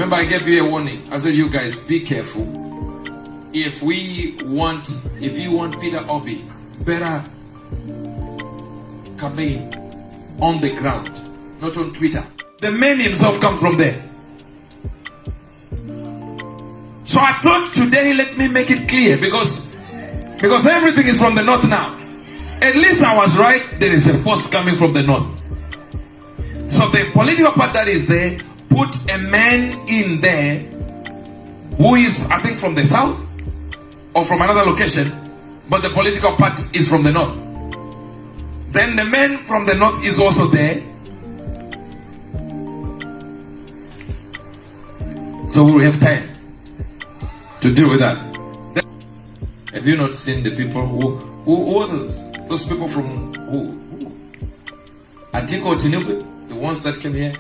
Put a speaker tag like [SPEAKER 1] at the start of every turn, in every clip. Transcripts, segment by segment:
[SPEAKER 1] Remember, I gave you a warning. I said, you guys, be careful. If you want Peter Obi, better campaign on the ground, not on Twitter. The man himself comes from there. So I thought today, let me make it clear, because everything is from the north now. At least I was right. There is a force coming from the north. So the political part that is there, put a man in there who is, I think, from the south or from another location, but the political part is from the north. Then the man from the north is also there. So we will have time to deal with that. Have you not seen the people who are those people from who? Atiku or Tinubu, the ones that came here?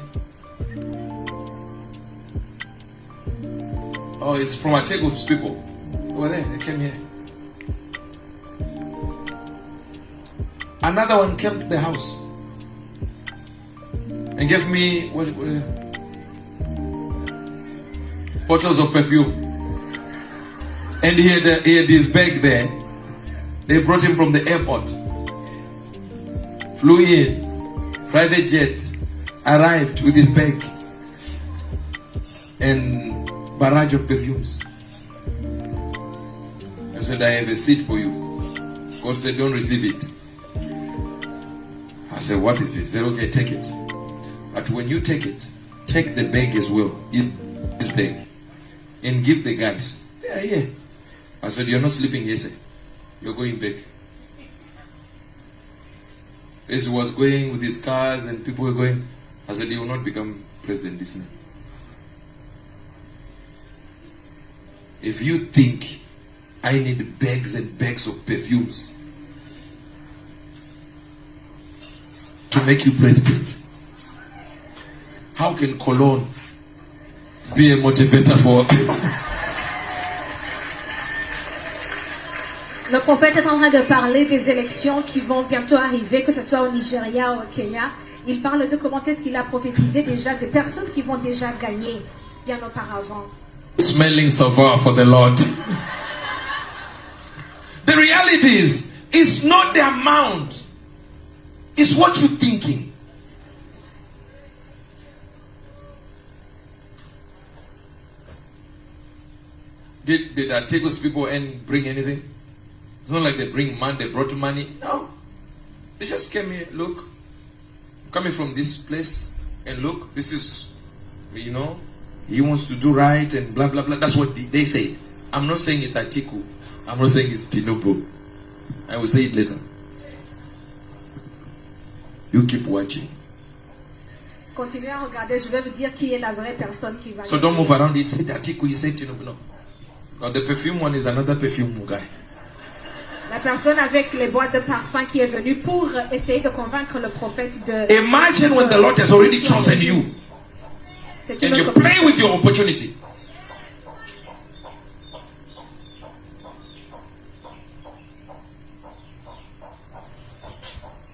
[SPEAKER 1] Oh, it's from Atiku's people. Over there, they came here. Another one came to the house and gave me bottles of perfume. And he had his bag there. They brought him from the airport. Flew in. Private jet. Arrived with his bag. And barrage of perfumes. I said, I have a seed for you. God said, don't receive it. I said, what is it? He said, okay, take it. But when you take it, take the bag as well. This bag. And give the guys. Yeah. I said, you're not sleeping here, sir. You're going back. As he was going with his cars and people were going, I said, you will not become president this man. If you think I need bags and bags of perfumes to make you president, how can cologne be a motivator for...
[SPEAKER 2] Le prophète est en train de parler des élections qui vont bientôt arriver, que ce soit au Nigeria ou au Kenya. Il parle de comment est-ce qu'il a prophétisé déjà des personnes qui vont déjà gagner bien auparavant.
[SPEAKER 1] Smelling so far for the Lord. The reality is, it's not the amount. It's what you're thinking. Did Atiku's people bring anything? It's not like they bring money, they brought money. No. They just came here. Look, I'm coming from this place. And look, this is, he wants to do right and blah, blah, blah. That's what they said. I'm not saying it's Atiku. I'm not saying it's Tinubu. I will say it later. You keep watching.
[SPEAKER 2] Continuez à regarder. Je vais vous dire qui est la vraie personne qui va.
[SPEAKER 1] So don't move around. He said Atiku, he said Tinubu. No. Now the perfume one is another perfume guy.
[SPEAKER 2] La personne avec les boîtes de parfum qui est venue pour essayer de convaincre le prophète de...
[SPEAKER 1] Imagine when the Lord has already chosen you. And you play with your opportunity.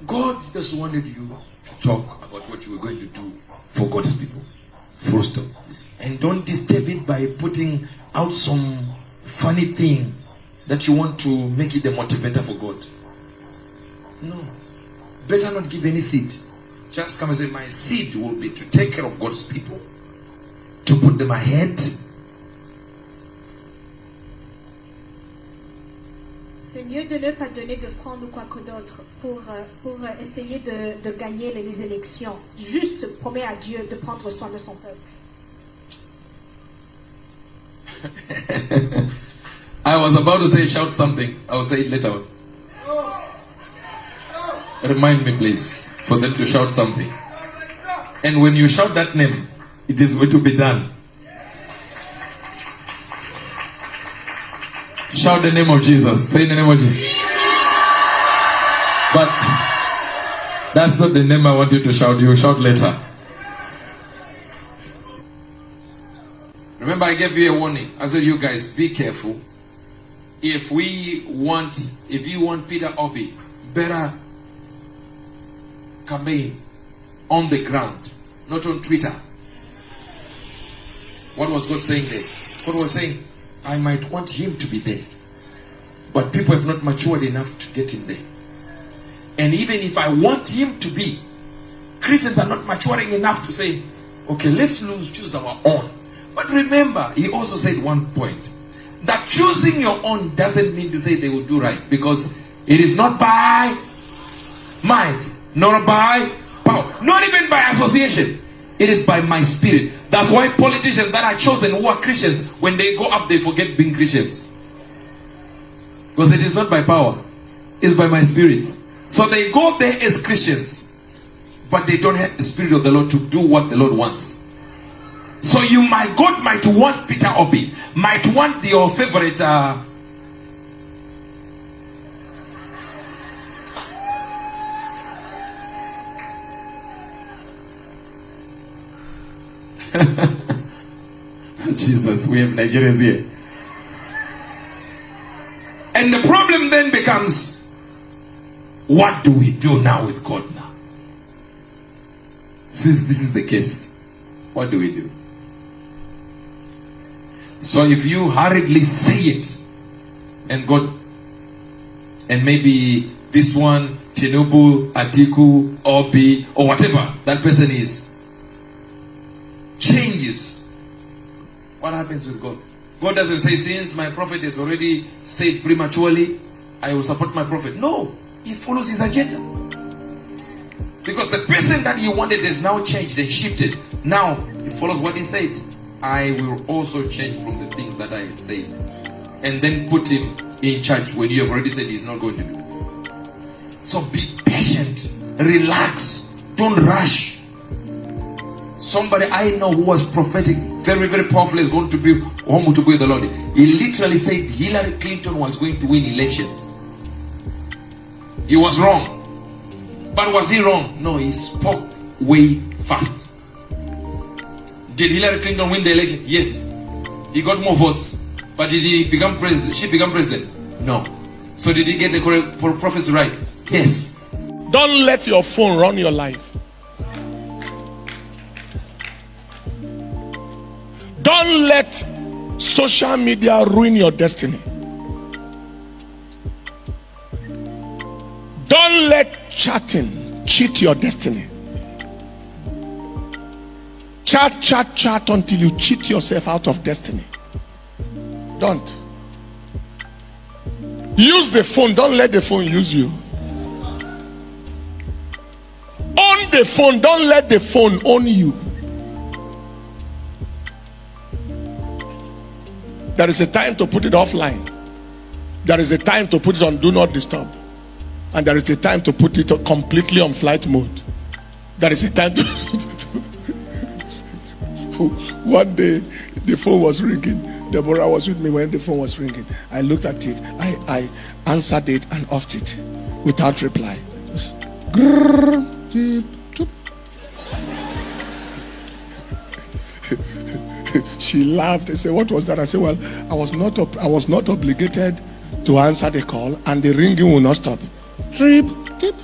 [SPEAKER 1] God just wanted you to talk about what you were going to do for God's people. Full stop. And don't disturb it by putting out some funny thing that you want to make it a motivator for God. No. Better not give any seed. Just come and say, my seed will be to take care of God's people, to put them ahead.
[SPEAKER 2] C'est mieux de ne pas donner de francs ou quoi que d'autre pour essayer de gagner les élections. Juste promet à Dieu de prendre soin de son peuple.
[SPEAKER 1] I was about to say shout something. I will say it later on. Remind me please for them to shout something. And when you shout that name, it is going to be done. Shout the name of Jesus. Say the name of Jesus. But that's not the name I want you to shout. You will shout later. Remember, I gave you a warning. I said, you guys, be careful. If you want Peter Obi, better campaign on the ground, not on Twitter. What was God saying there? God was saying, I might want him to be there, but people have not matured enough to get him there. And even if I want him to be, Christians are not maturing enough to say, okay, let's choose our own. But remember, he also said one point, that choosing your own doesn't mean to say they will do right, because it is not by might, nor by power, not even by association. It is by my spirit. That's why politicians that are chosen who are Christians, when they go up, they forget being Christians. Because it is not by power, it's by my spirit. So they go there as Christians, but they don't have the spirit of the Lord to do what the Lord wants. So God might want Peter Obi, might want your favorite Jesus, we have Nigerians here. And the problem then becomes, what do we do now with God now? Since this is the case, what do we do? So if you hurriedly say it, and God, and maybe this one, Tinubu, Atiku, Obi, or whatever that person is, changes, what happens with God? God doesn't say, since my prophet has already said prematurely, I will support my prophet. No, he follows his agenda. Because the person that he wanted has now changed and shifted. Now he follows what he said. I will also change from the things that I had said, and then put him in charge when you have already said he's not going to do. So be patient, relax, don't rush. Somebody I know who was prophetic, very, very powerful, is going to be home to be with the Lord. He literally said Hillary Clinton was going to win elections. He was wrong. But was he wrong? No, he spoke way fast. Did Hillary Clinton win the election? Yes. He got more votes. But did he become president? She become president? No. So did he get the correct prophecy right? Yes.
[SPEAKER 3] Don't let your phone run your life. Don't let social media ruin your destiny. Don't let chatting cheat your destiny. Chat until you cheat yourself out of destiny. Don't. Use the phone. Don't let the phone use you. Own the phone. Don't let the phone own you. There is a time to put it offline. There is a time to put it on do not disturb. And there is a time to put it completely on flight mode. There is a time to one day the phone was ringing. Deborah was with me when the phone was ringing. I looked at it. I answered it and offed it without reply. She laughed and said, "What was that?" I said, "Well, I was not obligated to answer the call, and the ringing will not stop." Trip, tip.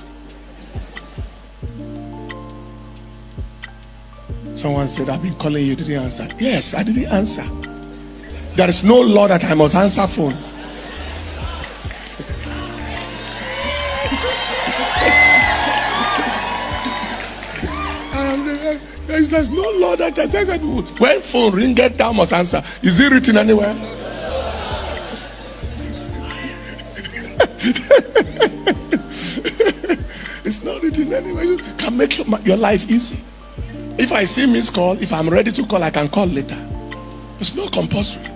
[SPEAKER 3] Someone said, "I've been calling you, didn't answer." Yes, I didn't answer. There is no law that I must answer phone. There's no law that says that when phone ring, get down must answer. Is it written anywhere? It's not written anywhere. You can make your life easy. If I see missed call, if I'm ready to call, I can call later. It's not compulsory.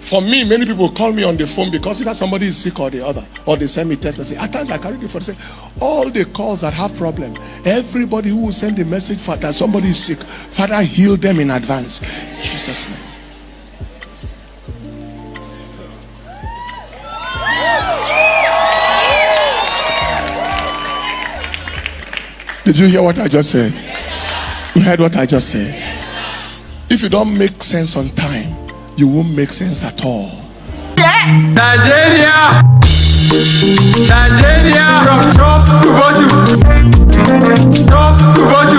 [SPEAKER 3] For me, many people call me on the phone because either somebody is sick or the other, or they send me text message. At times I carry the phone and say, all the calls that have problem, everybody who will send the message for that somebody is sick, Father, heal them in advance. In Jesus' name. Did you hear what I just said? You heard what I just said? If you don't make sense on time, you won't make sense at all.
[SPEAKER 4] Nigeria, from top to bottom.